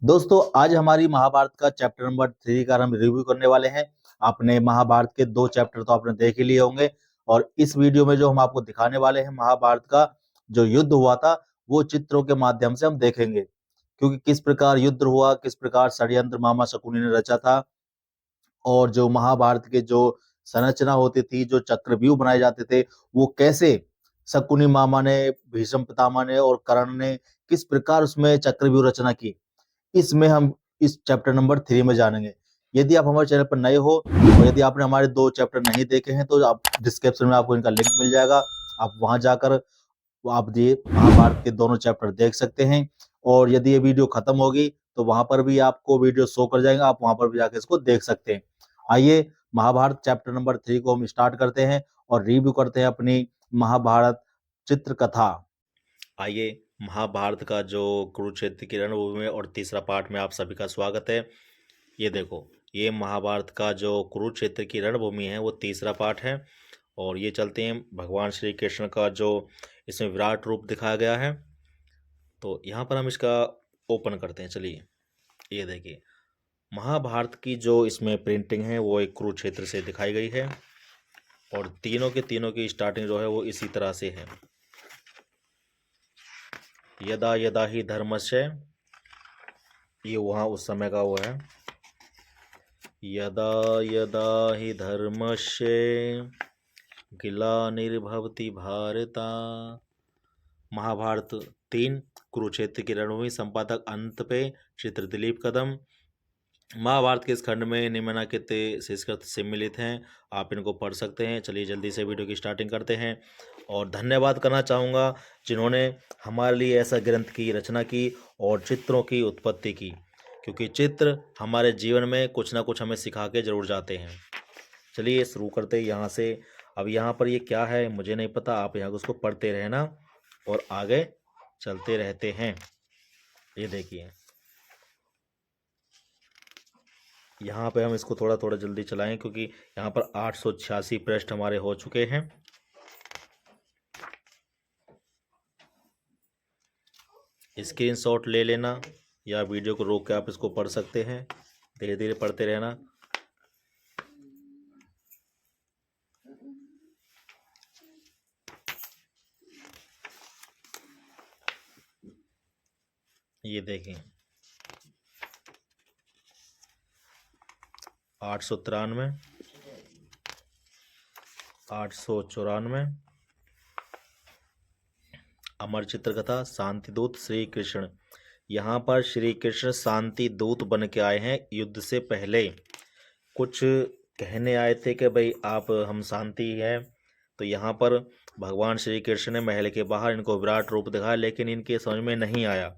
दोस्तों आज हमारी महाभारत का चैप्टर नंबर 3 का हम रिव्यू करने वाले हैं। आपने महाभारत के 2 चैप्टर तो आपने देख ही लिए होंगे और इस वीडियो में जो हम आपको दिखाने वाले हैं महाभारत का जो युद्ध हुआ था वो चित्रों के माध्यम से हम देखेंगे, क्योंकि किस प्रकार युद्ध हुआ, किस प्रकार षड्यंत्र मामा शकुनी ने रचा था और जो महाभारत के जो संरचना होती थी, जो चक्रव्यूह बनाए जाते थे, वो कैसे शकुनी मामा ने, भीष्म पितामह ने और कर्ण ने किस प्रकार उसमें चक्रव्यूह रचना की, इसमें हम इस चैप्टर नंबर 3 में जानेंगे। यदि आप हमारे चैनल पर नए हो और यदि आपने हमारे 2 चैप्टर नहीं देखे हैं तो आप डिस्क्रिप्शन में आपको इनका लिंक मिल जाएगा। आप वहां जाकर आप ये महाभारत के दोनों चैप्टर देख सकते हैं और यदि ये वीडियो खत्म होगी तो वहां पर भी आपको वीडियो शो कर जाएगा, आप वहां पर भी जाकर इसको देख सकते हैं। आइए महाभारत चैप्टर नंबर 3 को हम स्टार्ट करते हैं और रिव्यू करते हैं अपनी महाभारत चित्रकथा। आइए महाभारत का जो कुरुक्षेत्र की रणभूमि में और तीसरा पार्ट में आप सभी का स्वागत है। ये देखो, ये महाभारत का जो कुरुक्षेत्र की रणभूमि है वो तीसरा पार्ट है और ये चलते हैं भगवान श्री कृष्ण का जो इसमें विराट रूप दिखाया गया है। तो यहाँ पर हम इसका ओपन करते हैं। चलिए, ये देखिए महाभारत की जो इसमें प्रिंटिंग है वो एक कुरुक्षेत्र से दिखाई गई है और तीनों के तीनों की स्टार्टिंग जो है वो इसी तरह से है। यदा यदा ही धर्मस्य, ये वहाँ उस समय का वो है। यदा यदा ही धर्मस्य ग्लानिर्भवति भारता। महाभारत 3 कुरुक्षेत्र की रणभूमि, संपादक अंत पे चित्र दिलीप कदम। महाभारत के इस खंड में निम्नलिखित संस्कृत सम्मिलित हैं, आप इनको पढ़ सकते हैं। चलिए जल्दी से वीडियो की स्टार्टिंग करते हैं और धन्यवाद करना चाहूँगा जिन्होंने हमारे लिए ऐसा ग्रंथ की रचना की और चित्रों की उत्पत्ति की, क्योंकि चित्र हमारे जीवन में कुछ ना कुछ हमें सिखा के जरूर जाते हैं। चलिए शुरू करते हैं यहाँ से। अब यहाँ पर ये क्या है मुझे नहीं पता, आप यहाँ उसको पढ़ते रहना और आगे चलते रहते हैं। ये देखिए यहाँ पे हम इसको थोड़ा थोड़ा जल्दी चलाएं क्योंकि यहाँ पर 886 पृष्ठ हमारे हो चुके हैं। स्क्रीनशॉट ले लेना या वीडियो को रोक के आप इसको पढ़ सकते हैं, धीरे धीरे पढ़ते रहना। ये देखें 893, 894, अमर चित्रकथा, शांति दूत श्री कृष्ण। यहाँ पर श्री कृष्ण शांति दूत बन के आए हैं। युद्ध से पहले कुछ कहने आए थे कि भाई आप हम शांति हैं, तो यहाँ पर भगवान श्री कृष्ण ने महल के बाहर इनको विराट रूप दिखाया, लेकिन इनके समझ में नहीं आया।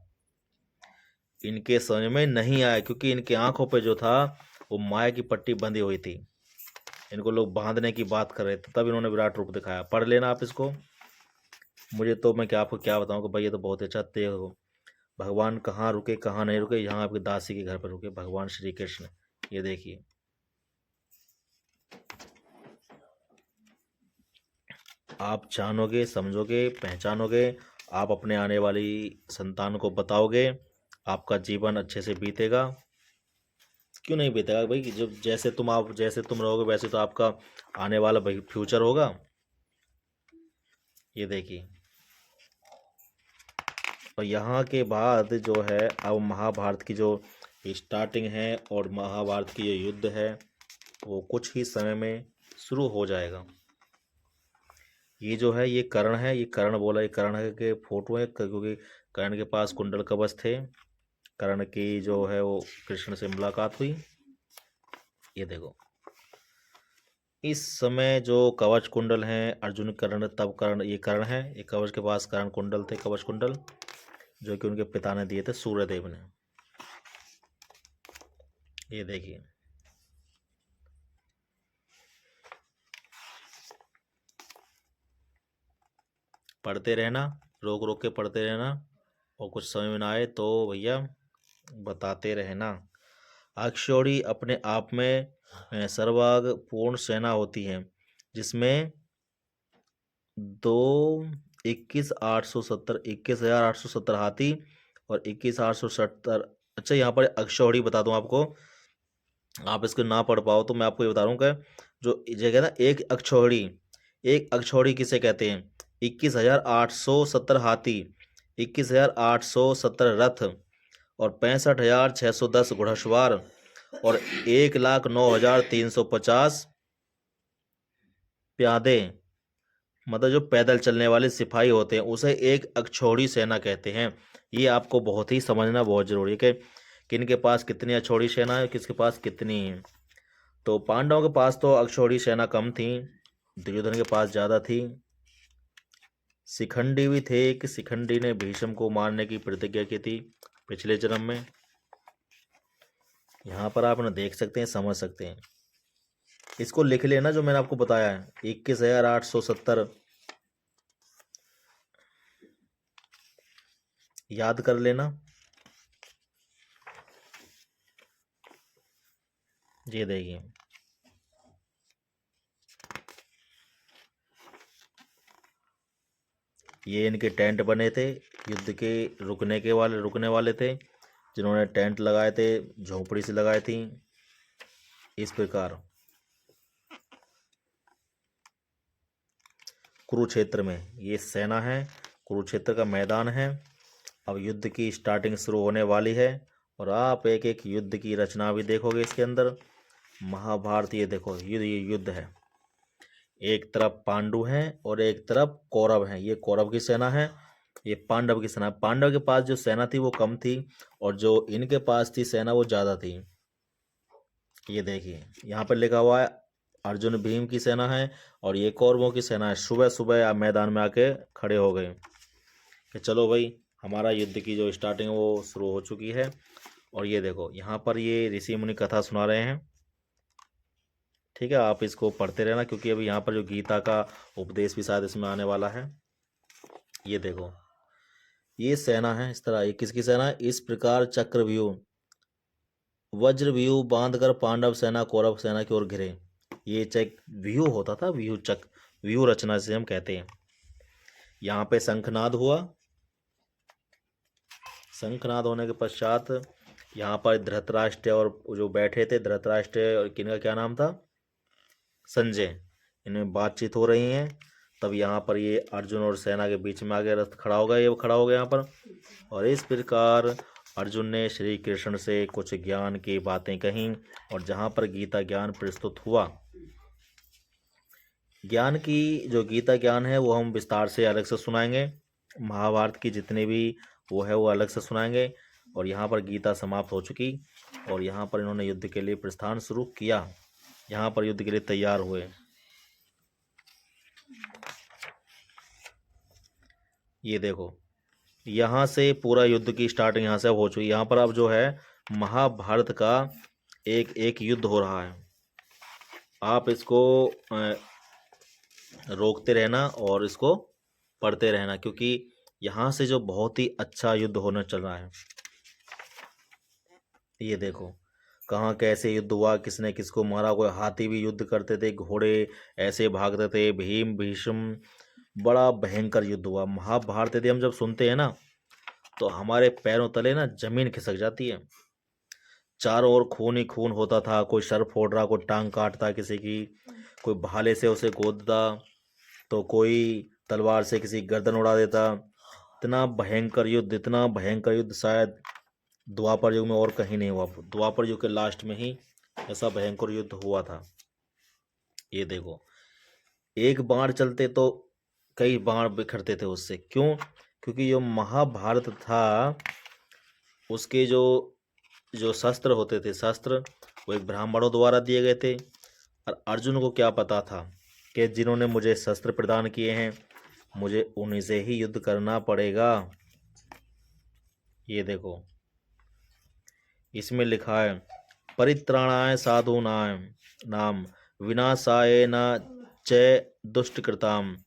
इनके समझ में नहीं आया क्योंकि इनके आंखों पे जो था वो माया की पट्टी बंधी हुई थी। इनको लोग बांधने की बात कर रहे थे, तब इन्होंने विराट रूप दिखाया। पढ़ लेना आप इसको। मुझे तो मैं क्या आपको क्या बताऊँ कि भाई ये तो बहुत अच्छा हो। भगवान कहाँ रुके कहाँ नहीं रुके, यहाँ आपके दासी के घर पर रुके भगवान श्री कृष्ण। ये देखिए आप जानोगे, समझोगे, पहचानोगे, आप अपने आने वाली संतान को बताओगे, आपका जीवन अच्छे से बीतेगा। क्यों नहीं बीतेगा भाई, जब जैसे तुम रहोगे वैसे तो आपका आने वाला भाई फ्यूचर होगा। ये देखिए और यहाँ के बाद जो है अब महाभारत की जो स्टार्टिंग है और महाभारत की जो युद्ध है वो कुछ ही समय में शुरू हो जाएगा। ये जो है ये कर्ण है, ये कर्ण बोला, ये कर्ण है के फोटो है क्योंकि कर्ण के पास कुंडल कवच थे। कर्ण की जो है वो कृष्ण से मुलाकात हुई। ये देखो इस समय जो कवच कुंडल हैं अर्जुन कर्ण, तब कर्ण, ये कर्ण है, ये कवच के पास कर्ण कुंडल थे, कवच कुंडल जो कि उनके पिता ने दिए थे सूर्यदेव ने। ये देखिए पढ़ते रहना, रोक रोक के पढ़ते रहना और कुछ समझ में ना आए तो भैया बताते रहना। अक्षौड़ी अपने आप में सर्वाग पूर्ण सेना होती है जिसमें दो 21,870 21,870 हाथी और 21,870 अच्छा, यहाँ पर अक्षौहिणी बता दूं आपको, आप इसको ना पढ़ पाओ तो मैं आपको ये बता रहा हूँ कि जो जगह ना एक अक्षौहिणी किसे कहते हैं? 21,870 हाथी, 21,870 रथ और 65,610 घुड़सवार और 1,09,350 प्यादे, मतलब जो पैदल चलने वाले सिपाही होते हैं, उसे एक अक्षौहिणी सेना कहते हैं। ये आपको बहुत ही समझना बहुत जरूरी है कि किन के पास कितनी अक्षौहिणी सेना है, किसके पास कितनी है। तो पांडवों के पास तो अक्षौहिणी सेना कम थी, दुर्योधन के पास ज्यादा थी। शिखंडी भी थे कि शिखंडी ने भीष्म को मारने की प्रतिज्ञा की थी पिछले जन्म में। यहाँ पर आप ना देख सकते हैं, समझ सकते हैं। इसको लिख लेना जो मैंने आपको बताया है, 21,870 याद कर लेना। ये देखिए, ये इनके टेंट बने थे, युद्ध के रुकने वाले थे, जिन्होंने टेंट लगाए थे, झोपड़ी से लगाई थी। इस प्रकार कुरुक्षेत्र में ये सेना है, कुरुक्षेत्र का मैदान है। अब युद्ध की स्टार्टिंग शुरू होने वाली है और आप एक एक युद्ध की रचना भी देखोगे इसके अंदर। महाभारत, ये देखो ये युद्ध है। एक तरफ पांडु हैं और एक तरफ कौरव हैं। ये कौरव की सेना है, ये पांडव की सेना। पांडव के पास जो सेना थी वो कम थी और जो इनके पास थी सेना वो ज्यादा थी। ये देखिए, यहाँ पर लिखा हुआ है अर्जुन भीम की सेना है और ये कौरवों की सेना है। सुबह सुबह मैदान में आके खड़े हो गए कि चलो भाई, हमारा युद्ध की जो स्टार्टिंग वो शुरू हो चुकी है। और ये देखो, यहाँ पर ये ऋषि मुनि कथा सुना रहे हैं। ठीक है, आप इसको पढ़ते रहना क्योंकि अभी यहाँ पर जो गीता का उपदेश भी शायद इसमें आने वाला है। ये देखो, ये सेना है इस तरह। ये किसकी सेना है? इस प्रकार चक्रव्यूह वज्रव्यूह बांधकर पांडव सेना कौरव सेना की ओर घिरे। ये चक व्यूह होता था, व्यूह रचना से हम कहते हैं। यहाँ पे शंखनाद हुआ। शंखनाद होने के पश्चात यहाँ पर धृतराष्ट्र और जो बैठे थे, धृतराष्ट्र और किनका क्या नाम था, संजय, इनमें बातचीत हो रही है। तब यहाँ पर ये अर्जुन और सेना के बीच में आगे रथ खड़ा हो गया, ये खड़ा हो गया यहाँ पर। और इस प्रकार अर्जुन ने श्री कृष्ण से कुछ ज्ञान की बातें कहीं और जहाँ पर गीता ज्ञान प्रस्तुत हुआ। ज्ञान की जो गीता ज्ञान है वो हम विस्तार से अलग से सुनाएंगे। महाभारत की जितने भी वो है वो अलग से सुनाएंगे। और यहाँ पर गीता समाप्त हो चुकी और यहाँ पर इन्होंने युद्ध के लिए प्रस्थान शुरू किया। यहाँ पर युद्ध के लिए तैयार हुए। ये देखो, यहाँ से पूरा युद्ध की स्टार्टिंग यहाँ से अब हो चुकी है। यहाँ पर अब जो है महाभारत का एक एक युद्ध हो रहा है। आप इसको रोकते रहना और इसको पढ़ते रहना क्योंकि यहाँ से जो बहुत ही अच्छा युद्ध होने चल रहा है। ये देखो, कहाँ कैसे युद्ध हुआ, किसने किसको मारा। कोई हाथी भी युद्ध करते थे, घोड़े ऐसे भागते थे, भीम भीष्म, बड़ा भयंकर युद्ध हुआ। महाभारत यदि हम जब सुनते हैं ना तो हमारे पैरों तले ना जमीन खिसक जाती है। चारों ओर खून ही खून होता था। कोई सर फोड़ रहा, कोई टांग काटता किसी की, कोई भाले से उसे गोदता, तो कोई तलवार से किसी गर्दन उड़ा देता। इतना भयंकर युद्ध, इतना भयंकर युद्ध शायद द्वापर युग में और कहीं नहीं हुआ। द्वापर युग के लास्ट में ही ऐसा भयंकर युद्ध हुआ था। ये देखो, एक बाण चलते तो कई बाण बिखरते थे उससे। क्यों? क्योंकि जो महाभारत था उसके जो जो शस्त्र होते थे, शस्त्र वो एक ब्राह्मणों द्वारा दिए गए थे। और अर्जुन को क्या पता था कि जिन्होंने मुझे शस्त्र प्रदान किए हैं मुझे उन्हीं से ही युद्ध करना पड़ेगा। ये देखो, इसमें लिखा है परित्राणाय साधूनां नाम विनाशाय न च दुष्टकृताम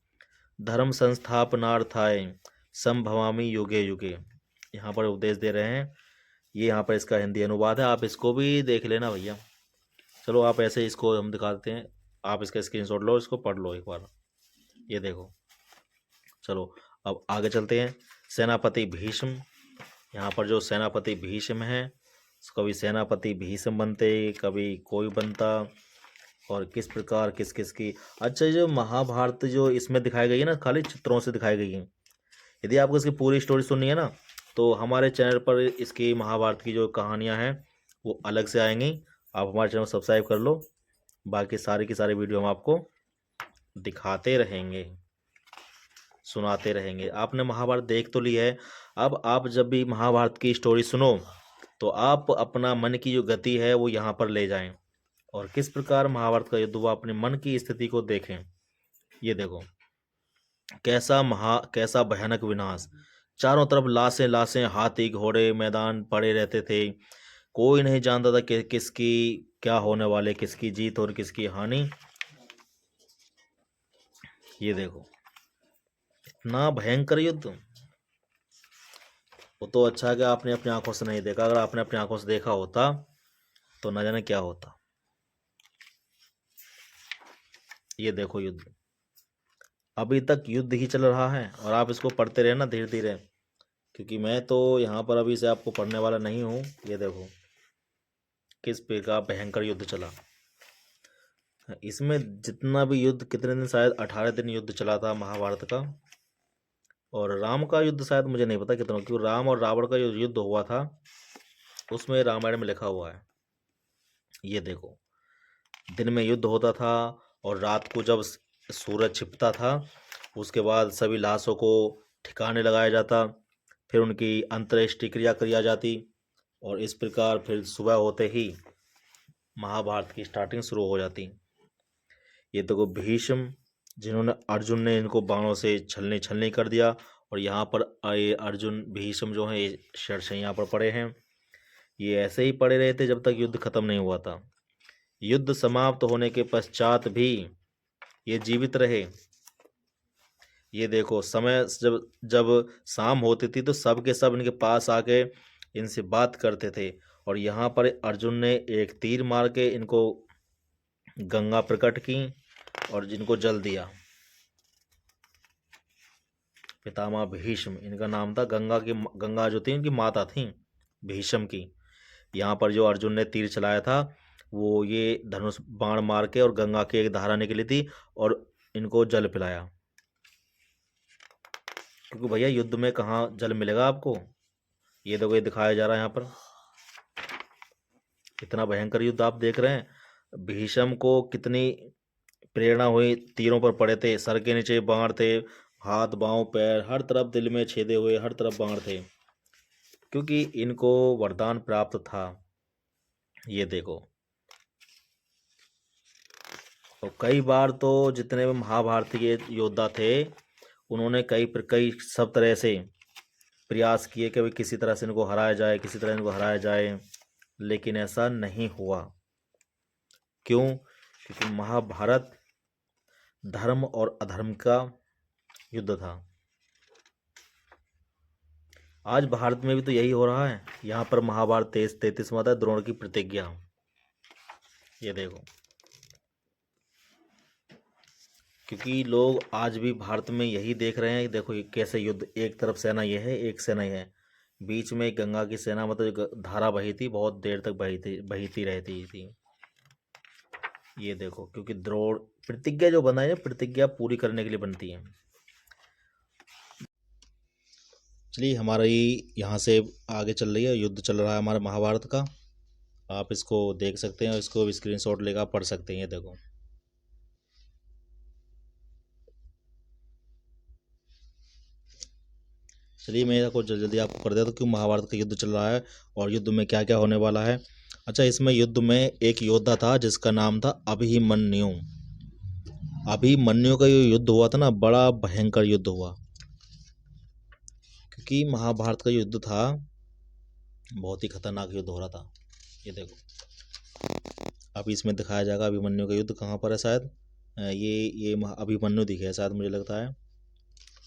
धर्म संस्थापनार्थाय संभवामि युगे युगे। यहाँ पर उपदेश दे रहे हैं। ये यहाँ पर इसका हिंदी अनुवाद है, आप इसको भी देख लेना भैया। चलो, आप ऐसे इसको हम दिखा देते हैं, आप इसका स्क्रीनशॉट लो, इसको पढ़ लो एक बार। ये देखो, चलो अब आगे चलते हैं। सेनापति भीष्म, यहाँ पर जो सेनापति भीष्म हैं कभी सेनापति भीष्म बनते, कभी कोई बनता, और किस प्रकार किस किस की। अच्छा, जो महाभारत जो इसमें दिखाई गई है ना, खाली चित्रों से दिखाई गई है। यदि आपको इसकी पूरी स्टोरी सुननी है ना, तो हमारे चैनल पर इसकी महाभारत की जो कहानियाँ हैं वो अलग से आएंगी। आप हमारे चैनल को सब्सक्राइब कर लो, बाकी सारी की सारी वीडियो हम आपको दिखाते रहेंगे, सुनाते रहेंगे। आपने महाभारत देख तो ली है, अब आप जब भी महाभारत की स्टोरी सुनो तो आप अपना मन की जो गति है वो यहाँ पर ले जाएं, और किस प्रकार महाभारत का युद्ध हुआ अपने मन की स्थिति को देखें। ये देखो कैसा भयानक विनाश। चारों तरफ लाशें लाशें, हाथी घोड़े मैदान पड़े रहते थे। कोई नहीं जानता था कि किसकी क्या होने वाले, किसकी जीत और किसकी हानि। ये देखो इतना भयंकर युद्ध। वो तो अच्छा है कि आपने अपनी आंखों से नहीं देखा, अगर आपने अपनी आंखों से देखा होता तो न जाने क्या होता। ये देखो युद्ध, अभी तक युद्ध ही चल रहा है, और आप इसको पढ़ते रहे ना धीरे धीरे, क्योंकि मैं तो यहाँ पर अभी से आपको पढ़ने वाला नहीं हूँ। ये देखो किस प्रकार भयंकर युद्ध चला। इसमें जितना भी युद्ध, कितने दिन, शायद 18 दिन युद्ध चला था महाभारत का। और राम का युद्ध शायद मुझे नहीं पता कितना, क्योंकि राम और रावण का जो युद्ध हुआ था उसमें रामायण में लिखा हुआ है। ये देखो दिन में युद्ध होता था, और रात को जब सूरज छिपता था उसके बाद सभी लाशों को ठिकाने लगाया जाता, फिर उनकी अंत्येष्टि क्रिया करी जाती, और इस प्रकार फिर सुबह होते ही महाभारत की स्टार्टिंग शुरू हो जाती। ये देखो भीष्म, जिन्होंने अर्जुन ने इनको बाणों से छलनी छलनी कर दिया, और यहाँ पर ये अर्जुन भीष्म जो हैं ये शरशैया पर पड़े हैं। ये ऐसे ही पड़े रहे थे जब तक युद्ध खत्म नहीं हुआ था। युद्ध समाप्त होने के पश्चात भी ये जीवित रहे। ये देखो समय जब जब शाम होती थी तो सब के सब इनके पास आके इनसे बात करते थे, और यहाँ पर अर्जुन ने एक तीर मार के इनको गंगा प्रकट की और जिनको जल दिया। पितामह भीष्म इनका नाम था। गंगा जो थी इनकी माता थी भीष्म की। यहाँ पर जो अर्जुन ने तीर चलाया था वो ये धनुष बाण मार के और गंगा की एक धारा निकली थी और इनको जल पिलाया। क्योंकि भैया युद्ध में कहाँ जल मिलेगा आपको। ये देखो ये दिखाया जा रहा है यहाँ पर, इतना भयंकर युद्ध आप देख रहे हैं। भीष्म को कितनी प्रेरणा हुई, तीरों पर पड़े थे, सर के नीचे बाण थे, हाथ पांव पैर हर तरफ दिल में छेदे हुए, हर तरफ बाण थे, क्योंकि इनको वरदान प्राप्त था। ये देखो, और कई बार तो जितने भी महाभारतीय योद्धा थे उन्होंने कई सब तरह से प्रयास किए कि भाई किसी तरह से इनको हराया जाए, किसी तरह इनको हराया जाए, लेकिन ऐसा नहीं हुआ। क्यों? क्योंकि महाभारत धर्म और अधर्म का युद्ध था। आज भारत में भी तो यही हो रहा है। यहाँ पर महाभारत 33 में आता है द्रोण की प्रतिज्ञा। ये देखो, क्योंकि लोग आज भी भारत में यही देख रहे हैं कि देखो ये कैसे युद्ध, एक तरफ सेना ये है, एक सेना ये है, बीच में गंगा की सेना, मतलब धारा बही थी, बहुत देर तक बहीती रहती थी। ये देखो, क्योंकि द्रोण प्रतिज्ञा जो बनाई है, प्रतिज्ञा पूरी करने के लिए बनती है। चलिए हमारा ये यहाँ से आगे चल रही है, युद्ध चल रहा है हमारा महाभारत का। आप इसको देख सकते हैं, इसको स्क्रीनशॉट लेकर पढ़ सकते हैं। ये देखो, चलिए मैं आपको जल्दी जल्दी आपको कर देता हूँ कि महाभारत का युद्ध चल रहा है और युद्ध में क्या क्या होने वाला है। अच्छा, इसमें युद्ध में एक योद्धा था जिसका नाम था अभिमन्यु। अभिमन्यु का जो युद्ध हुआ था ना, बड़ा भयंकर युद्ध हुआ, क्योंकि महाभारत का युद्ध था, बहुत ही खतरनाक युद्ध हो रहा था। ये देखो, अभी इसमें दिखाया जाएगा अभिमन्यु का युद्ध कहाँ पर है। शायद ये अभिमन्यु दिखे है शायद, मुझे लगता है।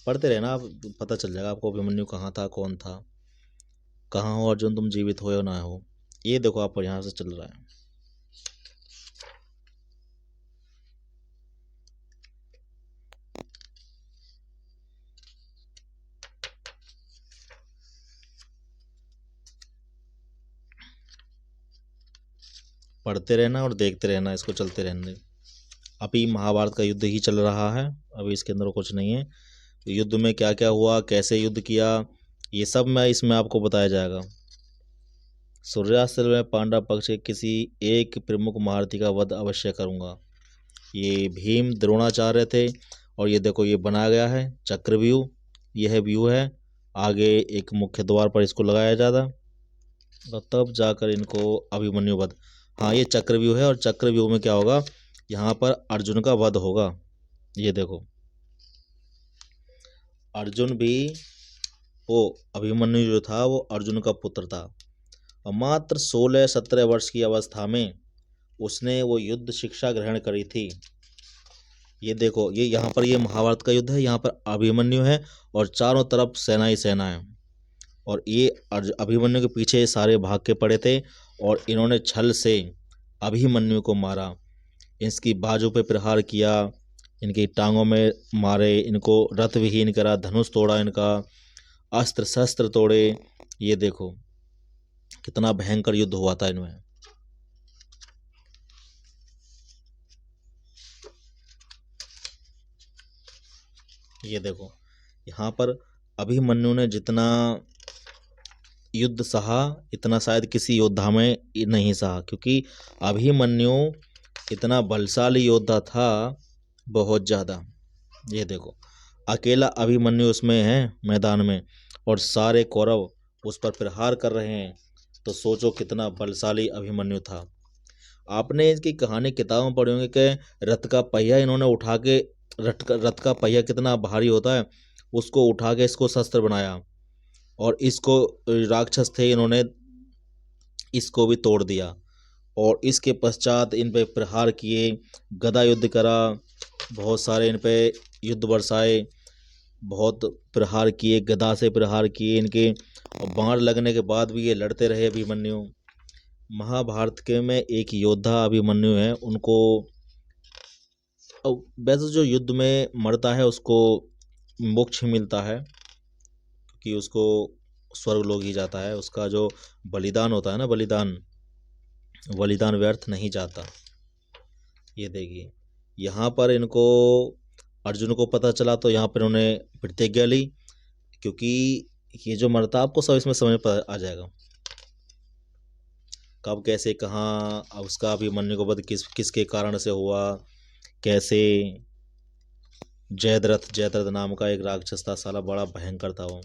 पढ़ते रहना आप, पता चल जाएगा आपको अभिमन्यु कहाँ था, कौन था, कहाँ हो अर्जुन, तुम जीवित हो या ना हो। ये देखो आप यहाँ से चल रहा है। पढ़ते रहना और देखते रहना, इसको चलते रहने। अभी महाभारत का युद्ध ही चल रहा है, अभी इसके अंदर कुछ नहीं है। युद्ध में क्या क्या हुआ, कैसे युद्ध किया, ये सब मैं इसमें आपको बताया जाएगा। सूर्यास्त में पांडव पक्ष के किसी एक प्रमुख महारथी का वध अवश्य करूंगा। ये भीम द्रोणाचार्य थे, और ये देखो ये बनाया गया है चक्रव्यूह, यह व्यू है। आगे एक मुख्य द्वार पर इसको लगाया जाता, और तब जाकर इनको अभिमन्यु वध। हाँ, ये चक्रव्यूह है, और चक्रव्यूह में क्या होगा, यहाँ पर अर्जुन का वध होगा। ये देखो अर्जुन भी, वो अभिमन्यु जो था वो अर्जुन का पुत्र था, और मात्र 16-17 वर्ष की अवस्था में उसने वो युद्ध शिक्षा ग्रहण करी थी। ये देखो ये यहाँ पर ये महाभारत का युद्ध है, यहाँ पर अभिमन्यु है और चारों तरफ सेना ही सेना है, और ये अभिमन्यु के पीछे सारे भाग के पड़े थे, और इन्होंने छल से अभिमन्यु को मारा। इसकी बाजू पे प्रहार किया, इनकी टांगों में मारे, इनको रथ विहीन करा, धनुष तोड़ा, इनका अस्त्र शस्त्र तोड़े। ये देखो कितना भयंकर युद्ध हुआ था इनमें। ये देखो यहाँ पर अभिमन्यु ने जितना युद्ध सहा, इतना शायद किसी योद्धा में नहीं सहा, क्योंकि अभिमन्यु इतना बलशाली योद्धा था, बहुत ज़्यादा। ये देखो अकेला अभिमन्यु उसमें है मैदान में, और सारे कौरव उस पर प्रहार कर रहे हैं, तो सोचो कितना बलशाली अभिमन्यु था। आपने इसकी कहानी किताबों में पढ़ी होंगी कि रथ का पहिया इन्होंने उठा के, रथ का पहिया कितना भारी होता है, उसको उठा के इसको शस्त्र बनाया, और इसको राक्षस थे इन्होंने इसको भी तोड़ दिया, और इसके पश्चात इन पे प्रहार किए, गदा युद्ध करा, बहुत सारे इन पे युद्ध बरसाए, बहुत प्रहार किए, गदा से प्रहार किए इनके, और बाण लगने के बाद भी ये लड़ते रहे अभिमन्यु। महाभारत के में एक योद्धा अभिमन्यु है, उनको वैसे जो युद्ध में मरता है उसको मोक्ष मिलता है, क्योंकि उसको स्वर्ग लोग ही जाता है, उसका जो बलिदान होता है ना, बलिदान व्यर्थ नहीं जाता। ये देखिए यहाँ पर इनको अर्जुन को पता चला, तो यहाँ पर उन्होंने प्रतिज्ञा ली, क्योंकि ये जो मरता आपको सब इसमें समझ पर आ जाएगा, कब कैसे कहाँ उसका अभिमन्यु को वध किसके कारण से हुआ, कैसे। जयद्रथ नाम का एक राक्षस था, साला बड़ा भयंकर था वो।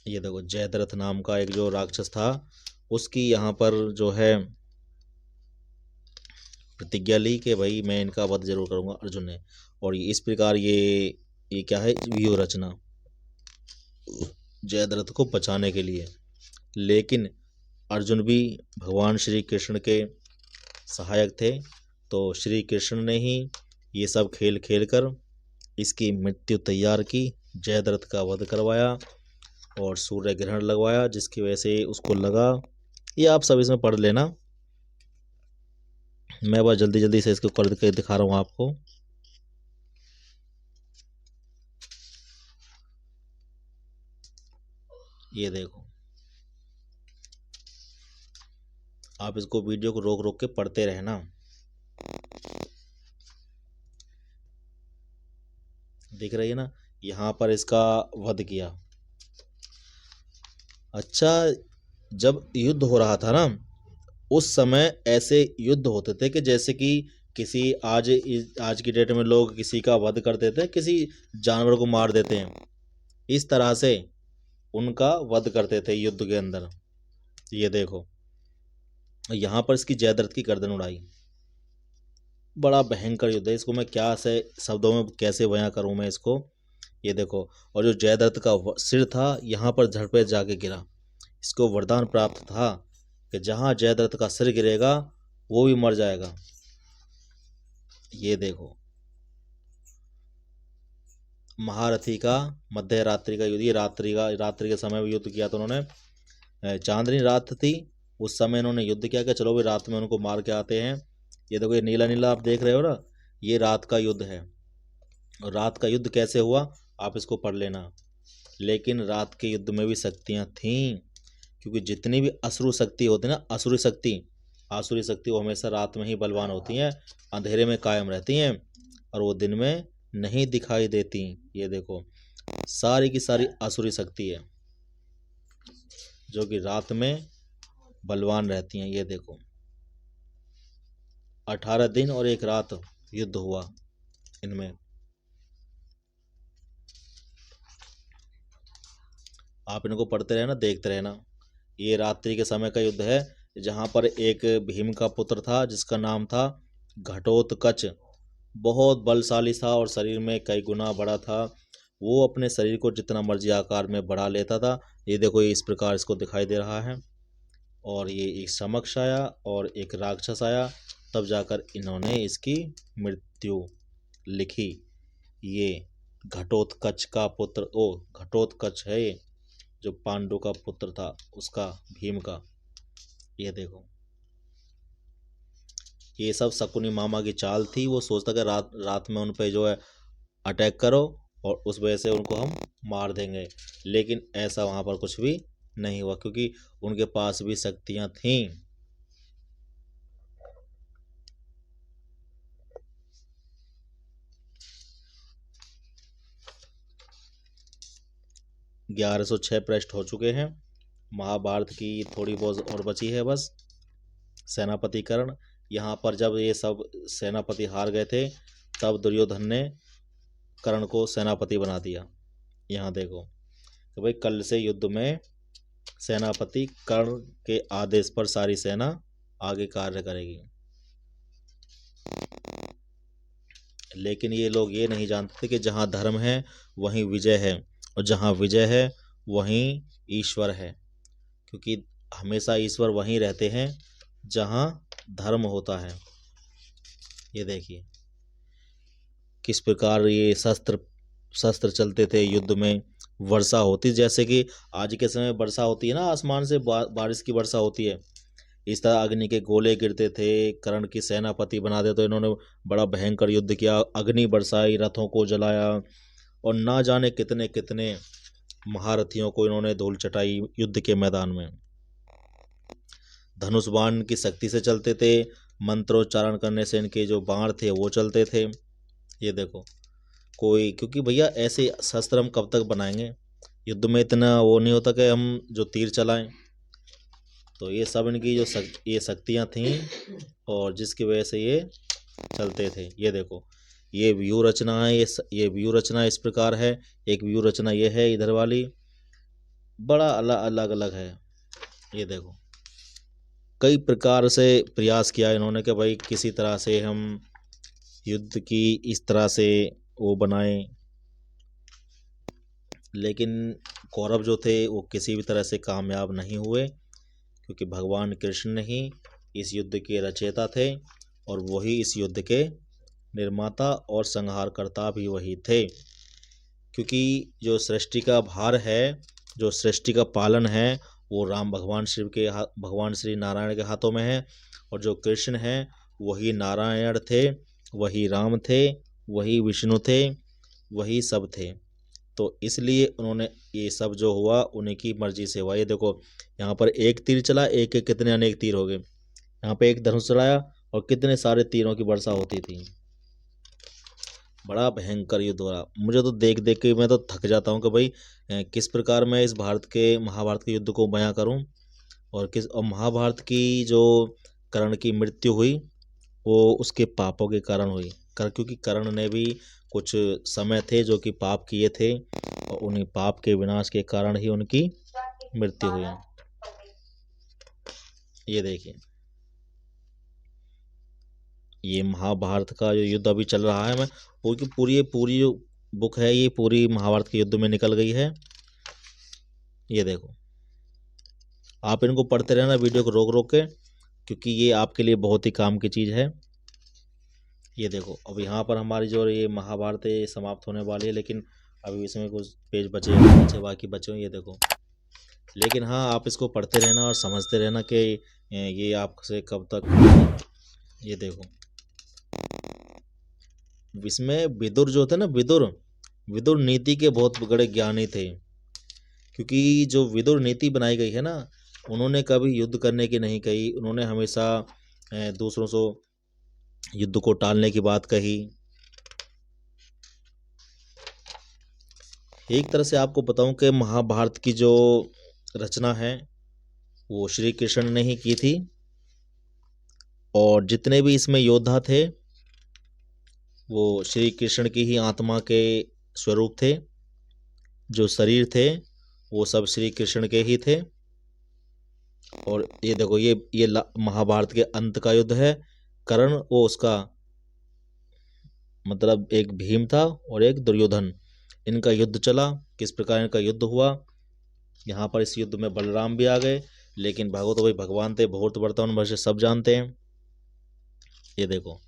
ये देखो जयद्रथ नाम का एक जो राक्षस था, उसकी यहाँ पर जो है प्रतिज्ञा ली कि भाई मैं इनका वध जरूर करूंगा अर्जुन ने, और इस प्रकार ये क्या है, व्यूह रचना जयद्रथ को बचाने के लिए। लेकिन अर्जुन भी भगवान श्री कृष्ण के सहायक थे, तो श्री कृष्ण ने ही ये सब खेल खेल कर इसकी मृत्यु तैयार की, जयद्रथ का वध करवाया और सूर्य ग्रहण लगवाया, जिसकी वजह से उसको लगा। ये आप सब इसमें पढ़ लेना, मैं बस जल्दी जल्दी से इसको कर के दिखा रहा हूँ आपको। ये देखो आप इसको वीडियो को रोक रोक के पढ़ते रहना। दिख रही है ना, यहाँ पर इसका वध किया। अच्छा, जब युद्ध हो रहा था ना, उस समय ऐसे युद्ध होते थे कि जैसे कि किसी आज की डेट में लोग किसी का वध कर देते हैं, किसी जानवर को मार देते हैं, इस तरह से उनका वध करते थे युद्ध के अंदर। ये देखो यहाँ पर इसकी जयद्रथ की गर्दन उड़ाई, बड़ा भयंकर युद्ध है, इसको मैं क्या से शब्दों में कैसे बयां करूं मैं इसको। ये देखो, और जो जयद्रथ का सिर था यहाँ पर धड़ पे जाके गिरा, इसको वरदान प्राप्त था कि जहाँ जयद्रथ का सिर गिरेगा वो भी मर जाएगा। ये देखो महारथी का मध्य रात्रि का युद्ध, ये रात्रि के समय में युद्ध किया था उन्होंने, चांदनी रात थी उस समय इन्होंने युद्ध किया कि चलो भी रात में उनको मार के आते हैं। ये देखो ये नीला नीला आप देख रहे हो ना, ये रात का युद्ध है, और रात का युद्ध कैसे हुआ आप इसको पढ़ लेना। लेकिन रात के युद्ध में भी शक्तियाँ थीं, क्योंकि जितनी भी असुर शक्ति होती है ना, आसुरी शक्ति वो हमेशा रात में ही बलवान होती हैं, अंधेरे में कायम रहती हैं और वो दिन में नहीं दिखाई देती। ये देखो सारी की सारी आसुरी शक्ति है जो कि रात में बलवान रहती हैं। ये देखो 18 दिन और 1 रात युद्ध हुआ इनमें। आप इनको पढ़ते रहना, देखते रहना। ये रात्रि के समय का युद्ध है, जहाँ पर एक भीम का पुत्र था जिसका नाम था घटोत्कच। बहुत बलशाली था और शरीर में कई गुना बड़ा था। वो अपने शरीर को जितना मर्जी आकार में बढ़ा लेता था। ये देखो ये इस प्रकार इसको दिखाई दे रहा है। और ये एक समक्ष आया और एक राक्षस आया, तब जाकर इन्होंने इसकी मृत्यु लिखी। ये घटोत्कच का पुत्र, घटोत्कच है ये, जो पांडु का पुत्र था उसका, भीम का। ये देखो ये सब शकुनी मामा की चाल थी। वो सोचता कि रात में उन पे जो है अटैक करो और उस वजह से उनको हम मार देंगे, लेकिन ऐसा वहां पर कुछ भी नहीं हुआ क्योंकि उनके पास भी शक्तियां थीं। ग्यारह 1106 पृष्ठ हो चुके हैं। महाभारत की थोड़ी बहुत और बची है बस। सेनापतिकरण, यहाँ पर जब ये सब सेनापति हार गए थे तब दुर्योधन ने कर्ण को सेनापति बना दिया। यहाँ देखो तो भाई कल से युद्ध में सेनापति कर्ण के आदेश पर सारी सेना आगे कार्य करेगी। लेकिन ये लोग ये नहीं जानते कि जहाँ धर्म है वहीं विजय है, और जहाँ विजय है वहीं ईश्वर है। क्योंकि हमेशा ईश्वर वहीं रहते हैं जहाँ धर्म होता है। ये देखिए किस प्रकार ये शस्त्र चलते थे युद्ध में। वर्षा होती, जैसे कि आज के समय वर्षा होती है ना, आसमान से बारिश की वर्षा होती है, इस तरह अग्नि के गोले गिरते थे। कर्ण की सेनापति बना दे तो इन्होंने बड़ा भयंकर युद्ध किया, अग्नि बरसाई, रथों को जलाया और ना जाने कितने कितने महारथियों को इन्होंने धूल चटाई युद्ध के मैदान में। धनुष बाण की शक्ति से चलते थे, मंत्रोच्चारण करने से इनके जो बाण थे वो चलते थे। ये देखो कोई, क्योंकि भैया ऐसे शस्त्र हम कब तक बनाएंगे, युद्ध में इतना वो नहीं होता कि हम जो तीर चलाएं। तो ये सब इनकी जो ये शक्तियाँ थीं और जिसकी वजह से ये चलते थे। ये देखो ये व्यू रचना है, ये व्यू रचना इस प्रकार है। एक व्यू रचना ये है इधर वाली, बड़ा अलग अलग है। ये देखो कई प्रकार से प्रयास किया इन्होंने कि भाई किसी तरह से हम युद्ध की इस तरह से वो बनाएं, लेकिन कौरव जो थे वो किसी भी तरह से कामयाब नहीं हुए, क्योंकि भगवान कृष्ण ही इस युद्ध के रचयिता थे और वही इस युद्ध के निर्माता और संहारकर्ता भी वही थे। क्योंकि जो सृष्टि का भार है, जो सृष्टि का पालन है, वो भगवान श्री नारायण के हाथों में है। और जो कृष्ण हैं वही नारायण थे, वही राम थे, वही विष्णु थे, वही सब थे। तो इसलिए उन्होंने ये सब जो हुआ उन्हीं की मर्जी से हुआ। ये देखो यहाँ पर एक तीर चला, एक एक कितने अनेक तीर हो गए। यहाँ पे एक धनुष चलाया और कितने सारे तीरों की वर्षा होती थी। बड़ा भयंकर युद्ध हो रहा। मुझे तो देख देख के मैं तो थक जाता हूँ कि भाई किस प्रकार मैं इस महाभारत के युद्ध को बयां करूं। और महाभारत की जो कर्ण की मृत्यु हुई वो उसके पापों के कारण हुई। क्योंकि कर्ण ने भी कुछ समय थे जो कि पाप किए थे और उन्हीं पाप के विनाश के कारण ही उनकी मृत्यु हुई। ये देखिए ये महाभारत का जो युद्ध अभी चल रहा है, मैं पूरी बुक है, ये पूरी महाभारत के युद्ध में निकल गई है। ये देखो आप इनको पढ़ते रहना वीडियो को रोक रोक के, क्योंकि ये आपके लिए बहुत ही काम की चीज़ है। ये देखो अब यहाँ पर हमारी जो ये महाभारत है समाप्त होने वाली है, लेकिन अभी इसमें कुछ पेज बचे बाकी बचे हुए। ये देखो, लेकिन हाँ आप इसको पढ़ते रहना और समझते रहना कि ये आपसे कब तक। ये देखो इसमें विदुर जो थे ना, विदुर नीति के बहुत बड़े ज्ञानी थे। क्योंकि जो विदुर नीति बनाई गई है ना, उन्होंने कभी युद्ध करने की नहीं कही, उन्होंने हमेशा दूसरों से युद्ध को टालने की बात कही। एक तरह से आपको बताऊं कि महाभारत की जो रचना है वो श्री कृष्ण ने ही की थी, और जितने भी इसमें योद्धा थे वो श्री कृष्ण की ही आत्मा के स्वरूप थे। जो शरीर थे वो सब श्री कृष्ण के ही थे। और ये देखो, ये महाभारत के अंत का युद्ध है। कर्ण वो उसका मतलब एक भीम था और एक दुर्योधन, इनका युद्ध चला। किस प्रकार इनका युद्ध हुआ, यहाँ पर इस युद्ध में बलराम भी आ गए, लेकिन भगवत तो भाई भगवान थे, बहुत वर्तमान भविष्य सब जानते हैं। ये देखो,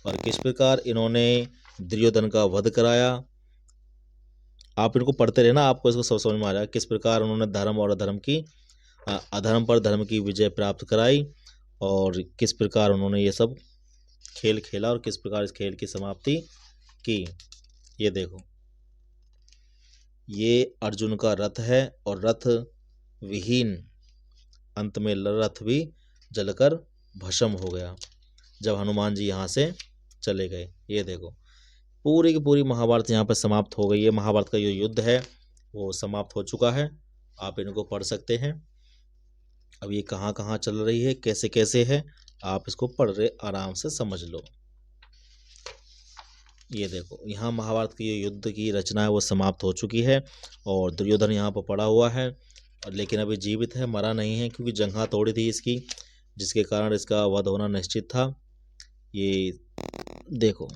और किस प्रकार इन्होंने दुर्योधन का वध कराया। आप इनको पढ़ते रहना, आपको इसको सब समझ में आ जाएगा किस प्रकार उन्होंने धर्म और अधर्म की अधर्म पर धर्म की विजय प्राप्त कराई, और किस प्रकार उन्होंने ये सब खेल खेला और किस प्रकार इस खेल की समाप्ति की। ये देखो, ये अर्जुन का रथ है, और रथ विहीन अंत में रथ भी जलकर भस्म हो गया जब हनुमान जी यहाँ से चले गए। ये देखो, पूरी की पूरी महाभारत यहाँ पर समाप्त हो गई है। महाभारत का जो युद्ध है वो समाप्त हो चुका है, आप इनको पढ़ सकते हैं। अब ये कहाँ कहाँ चल रही है, कैसे कैसे है, आप इसको पढ़ रहे आराम से समझ लो। ये देखो, यहाँ महाभारत की जो युद्ध की रचना है वो समाप्त हो चुकी है, और दुर्योधन यहाँ पर पड़ा हुआ है, और लेकिन अभी जीवित है, मरा नहीं है, क्योंकि जंघा तोड़ी थी इसकी, जिसके कारण इसका वध होना निश्चित था। ये देखो,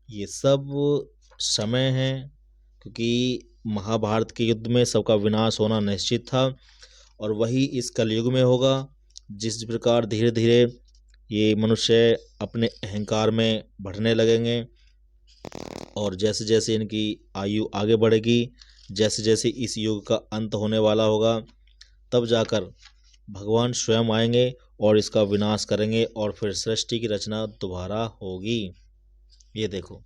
ये सब समय है, क्योंकि महाभारत के युद्ध में सबका विनाश होना निश्चित था, और वही इस कलयुग में होगा। जिस प्रकार धीरे धीरे ये मनुष्य अपने अहंकार में बढ़ने लगेंगे, और जैसे जैसे इनकी आयु आगे बढ़ेगी, जैसे जैसे इस युग का अंत होने वाला होगा, तब जाकर भगवान स्वयं आएंगे और इसका विनाश करेंगे, और फिर सृष्टि की रचना दोबारा होगी। ये देखो,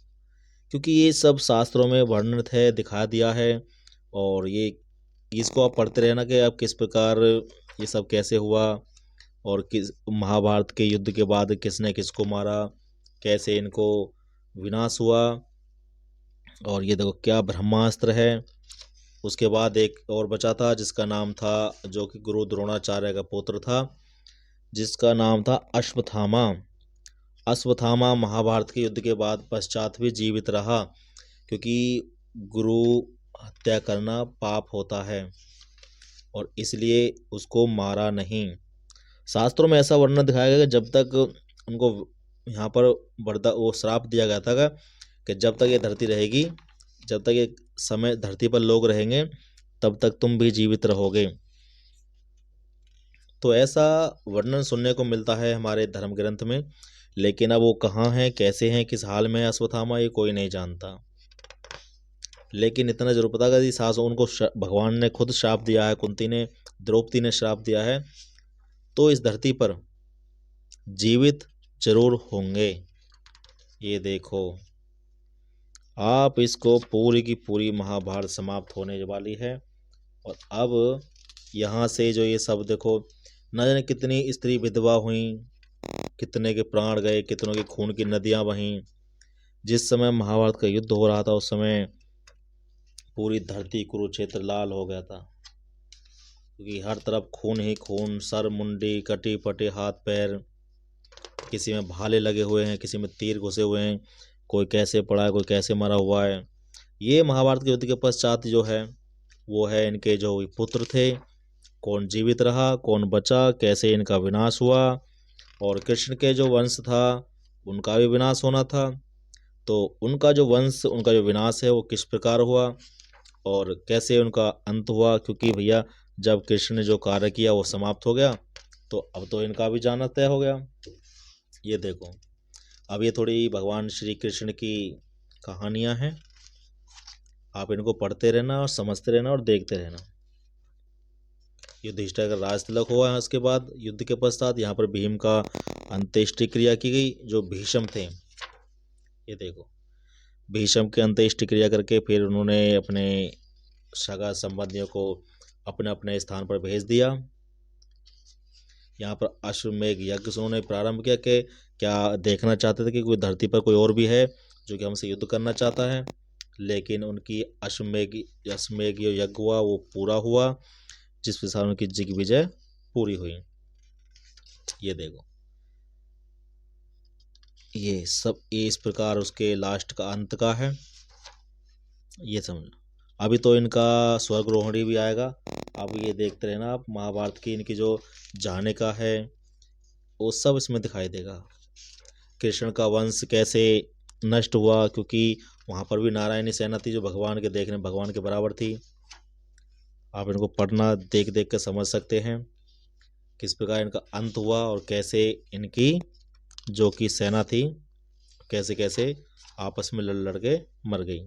क्योंकि ये सब शास्त्रों में वर्णित है, दिखा दिया है, और ये इसको आप पढ़ते रहना कि अब किस प्रकार ये सब कैसे हुआ, और किस महाभारत के युद्ध के बाद किसने किसको मारा, कैसे इनको विनाश हुआ। और ये देखो, क्या ब्रह्मास्त्र है। उसके बाद एक और बचा था जिसका नाम था, जो कि गुरु द्रोणाचार्य का पुत्र था, जिसका नाम था अश्वत्थामा। अश्वत्थामा महाभारत के युद्ध के बाद पश्चात भी जीवित रहा, क्योंकि गुरु हत्या करना पाप होता है, और इसलिए उसको मारा नहीं। शास्त्रों में ऐसा वर्णन दिखाया गया कि जब तक उनको यहाँ पर वो श्राप दिया गया था कि जब तक ये धरती रहेगी, जब तक ये समय धरती पर लोग रहेंगे, तब तक तुम भी जीवित रहोगे। तो ऐसा वर्णन सुनने को मिलता है हमारे धर्म ग्रंथ में, लेकिन अब वो कहाँ है, कैसे हैं, किस हाल में है अश्वत्थामा, ये कोई नहीं जानता। लेकिन इतना जरूर पता कि सास उनको भगवान ने खुद श्राप दिया है, कुंती ने, द्रौपदी ने श्राप दिया है, तो इस धरती पर जीवित जरूर होंगे। ये देखो, आप इसको पूरी की पूरी महाभारत समाप्त होने वाली है, और अब यहाँ से जो ये सब देखो, न जाने कितनी स्त्री विधवा हुई, कितने के प्राण गए, कितनों के खून की नदियां बहीं। जिस समय महाभारत का युद्ध हो रहा था उस समय पूरी धरती कुरुक्षेत्र लाल हो गया था, क्योंकि हर तरफ खून ही खून, सर मुंडी कटी पटे, हाथ पैर, किसी में भाले लगे हुए हैं, किसी में तीर घुसे हुए हैं, कोई कैसे पड़ा है, कोई कैसे मरा हुआ है। ये महाभारत के युद्ध के पश्चात जो है वो है इनके जो पुत्र थे, कौन जीवित रहा, कौन बचा, कैसे इनका विनाश हुआ, और कृष्ण के जो वंश था उनका भी विनाश होना था, तो उनका जो वंश, उनका जो विनाश है वो किस प्रकार हुआ, और कैसे उनका अंत हुआ। क्योंकि भैया जब कृष्ण ने जो कार्य किया वो समाप्त हो गया, तो अब तो इनका भी जाना तय हो गया। ये देखो, अब ये थोड़ी भगवान श्री कृष्ण की कहानियां हैं, आप इनको पढ़ते रहना और समझते रहना और देखते रहना। युधिष्ठिर का राज तिलक हुआ है, उसके बाद युद्ध के पश्चात यहाँ पर भीम का अंत्येष्टि क्रिया की गई, जो भीष्म थे। ये देखो, भीष्म के अंत्येष्टि क्रिया करके फिर उन्होंने अपने सगा संबंधियों को अपने अपने स्थान पर भेज दिया। यहाँ पर अश्वमेघ यज्ञ से उन्होंने प्रारंभ किया कि क्या देखना चाहते थे कि कोई धरती पर कोई और भी है जो कि हमसे युद्ध करना चाहता है, लेकिन उनकी अश्वमेघ जो यज्ञ हुआ वो पूरा हुआ, जिस प्रकार उनकी दिग्विजय पूरी हुई। ये देखो, ये सब ये इस प्रकार उसके लास्ट का अंत का है, ये समझ। अभी तो इनका स्वर्गरोहणी भी आएगा। अब ये देखते रहना आप, महाभारत की इनकी जो जाने का है वो सब इसमें दिखाई देगा। कृष्ण का वंश कैसे नष्ट हुआ, क्योंकि वहाँ पर भी नारायणी सेना थी जो भगवान के देखने भगवान के बराबर थी। आप इनको पढ़ना, देख देख कर समझ सकते हैं किस प्रकार इनका अंत हुआ और कैसे इनकी जो कि सेना थी कैसे कैसे आपस में लड़ लड़ के मर गई।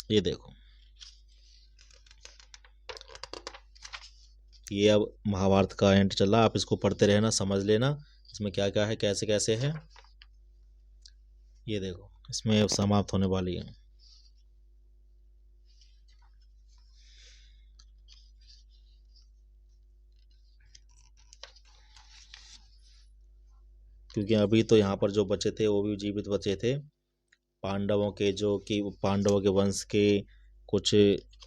ये देखो, ये अब महाभारत का एंड चल रहा है। आप इसको पढ़ते रहना, समझ लेना इसमें क्या क्या है, कैसे कैसे है। ये देखो, इसमें समाप्त होने वाली है। क्योंकि अभी तो यहाँ पर जो बचे थे वो भी जीवित बचे थे। पांडवों के जो कि पांडवों के वंश के कुछ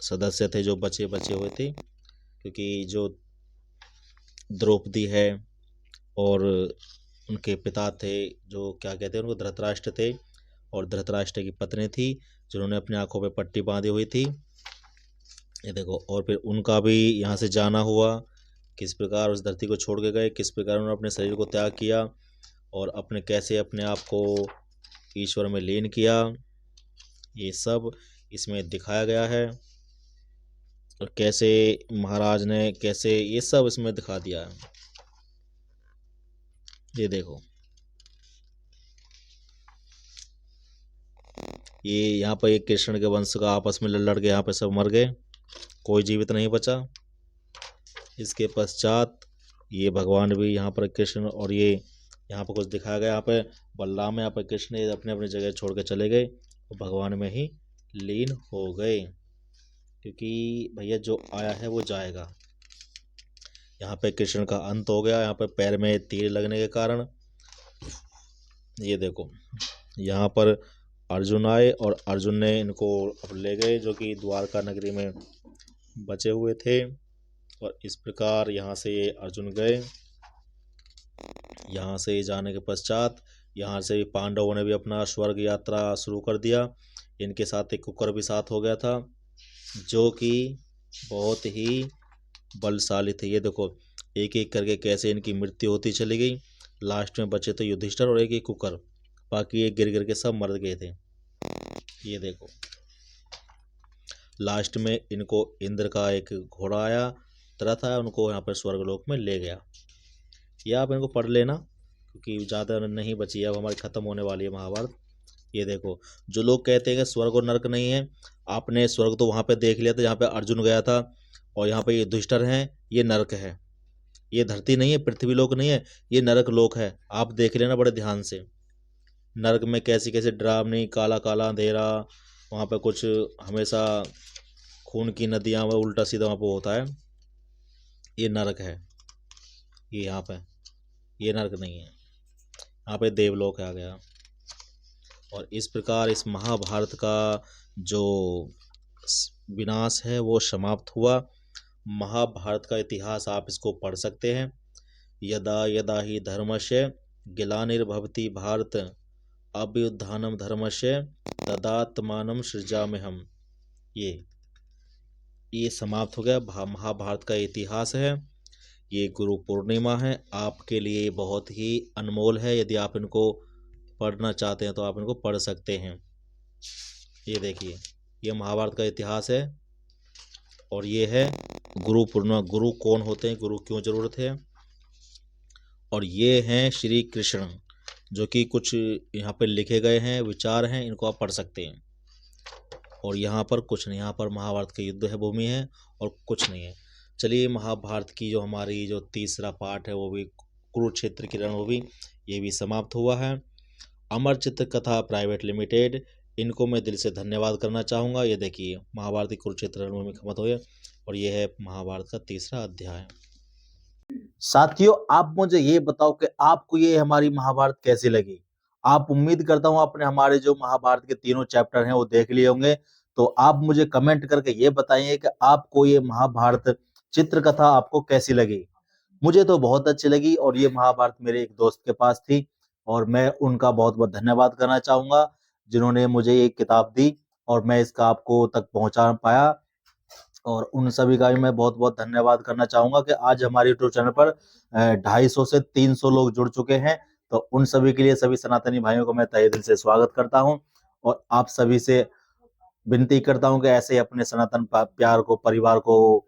सदस्य थे जो बचे हुए थे, क्योंकि जो द्रौपदी है और उनके पिता थे जो क्या कहते हैं उनको, धृतराष्ट्र थे, और धृतराष्ट्र की पत्नी थी जिन्होंने अपनी आंखों पे पट्टी बांधी हुई थी। ये देखो, और फिर उनका भी यहाँ से जाना हुआ, किस प्रकार उस धरती को छोड़ के गए, किस प्रकार उन्होंने अपने शरीर को त्याग किया और अपने कैसे अपने आप को ईश्वर में लीन किया, ये सब इसमें दिखाया गया है। और कैसे महाराज ने कैसे ये सब इसमें दिखा दिया है। ये देखो, ये यहाँ पर एक कृष्ण के वंश का आपस में लड़ लड़ के यहाँ पे सब मर गए, कोई जीवित नहीं बचा। इसके पश्चात ये भगवान भी यहाँ पर कृष्ण, और ये यहाँ पर कुछ दिखाया गया, यहाँ पे बलराम, यहाँ पर कृष्ण ये अपने अपने जगह छोड़ के चले गए और भगवान में ही लीन हो गए, क्योंकि भैया जो आया है वो जाएगा। यहाँ पे कृष्ण का अंत हो गया, यहाँ पे पैर में तीर लगने के कारण। ये देखो, यहाँ पर अर्जुन आए और अर्जुन ने इनको अब ले गए जो कि द्वारका नगरी में बचे हुए थे। और इस प्रकार यहाँ से ये अर्जुन गए। यहाँ से जाने के पश्चात यहाँ से पांडवों ने भी अपना स्वर्ग यात्रा शुरू कर दिया। इनके साथ एक कुकर भी साथ हो गया था जो कि बहुत ही बलशाली थे। ये देखो, एक एक करके कैसे इनकी मृत्यु होती चली गई। लास्ट में बचे तो युधिष्ठिर और एक एक कुकर, बाकी ये गिर गिर के सब मर गए थे। ये देखो, लास्ट में इनको इंद्र का एक घोड़ा आया, रथ आया, उनको यहाँ पर स्वर्गलोक में ले गया। ये आप इनको पढ़ लेना क्योंकि ज़्यादा नहीं बची है, अब हमारी ख़त्म होने वाली है महाभारत। ये देखो, जो लोग कहते हैं कि स्वर्ग और नरक नहीं है, आपने स्वर्ग तो वहाँ पे देख लिया था जहाँ पे अर्जुन गया था, और यहाँ पे ये युधिष्ठिर हैं, ये नरक है। ये धरती नहीं है, पृथ्वी लोक नहीं है, ये नरक लोक है। आप देख लेना बड़े ध्यान से। नरक में कैसी कैसे डरावनी काला काला अंधेरा, वहाँ पे कुछ हमेशा खून की नदियाँ, वह उल्टा सीधा वहाँ पे होता है, ये नरक है। ये यहाँ पे ये नरक नहीं है, यहाँ पे देवलोक आ गया। और इस प्रकार इस महाभारत का जो विनाश है वो समाप्त हुआ। महाभारत का इतिहास आप इसको पढ़ सकते हैं। यदा यदा ही धर्मस्य ग्लानिर्भवति भारत अभ्युत्थानम धर्मस्य तदात्मानं सृजाम्यहम्। ये समाप्त हो गया। महाभारत का इतिहास है। ये गुरु पूर्णिमा है, आपके लिए बहुत ही अनमोल है। यदि आप इनको पढ़ना चाहते हैं तो आप इनको पढ़ सकते हैं। ये देखिए, ये महाभारत का इतिहास है और ये है गुरु पूर्णिमा। गुरु कौन होते हैं, गुरु क्यों जरूरत है, और ये हैं श्री कृष्ण, जो कि कुछ यहाँ पे लिखे गए हैं, विचार हैं, इनको आप पढ़ सकते हैं। और यहाँ पर कुछ नहीं, यहाँ पर महाभारत की युद्ध है भूमि है और कुछ नहीं है। चलिए, महाभारत की जो हमारी जो तीसरा पार्ट है वो भी कुरुक्षेत्र की रणभूमि, ये भी समाप्त हुआ है। अमर चित्र कथा प्राइवेट लिमिटेड इनको मैं दिल से धन्यवाद करना चाहूँगा। ये देखिए महाभारत की कुरुक्षेत्र रणभूमि खत्म हुई है और ये है महाभारत का तीसरा अध्याय। साथियों, आप मुझे ये बताओ कि आपको ये हमारी महाभारत कैसी लगी? आप उम्मीद करता हूँ आपने हमारे जो महाभारत के तीनों चैप्टर हैं वो देख लिए होंगे। तो आप मुझे कमेंट करके ये बताइए कि आपको ये महाभारत चित्रकथा आपको कैसी लगी? मुझे तो बहुत अच्छी लगी और ये महाभारत मेरे एक दोस्त के पास थी और मैं उनका बहुत-बहुत धन्यवाद करना चाहूँगा, जिन्होंने मुझे ये किताब दी और मैं इसका आपको तक पहुँचा पाया। और उन सभी का भी मैं बहुत-बहुत धन्यवाद करना चाहूँगा कि आज हमारे यूट्यूब चैनल पर 250 से 300 लोग जुड़ चुके हैं। तो उन सभी के लिए, सभी सनातनी भाइयों को मैं तहे दिल से स्वागत करता हूँ और आप सभी से विनती करता हूँ कि ऐसे ही अपने सनातन प्यार को, परिवार को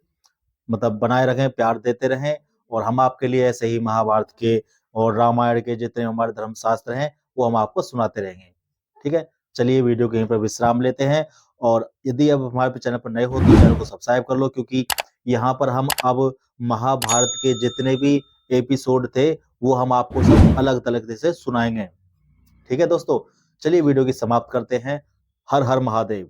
मतलब बनाए रखें, प्यार देते रहें और हम आपके लिए ऐसे ही महाभारत के और रामायण के जितने हमारे धर्मशास्त्र हैं, वो हम आपको सुनाते रहेंगे। ठीक है? चलिए वीडियो को यहीं पर विश्राम लेते हैं और यदि अब हमारे चैनल पर नए हो तो चैनल को सब्सक्राइब कर लो, क्योंकि यहाँ पर हम अब महाभारत के जितने भी एपिसोड थे, वो हम आपको सब अलग-अलग से सुनाएँगे। ठीक है दोस्तों? चलिए वीडियो की समाप्त करते हैं। हर हर महादेव।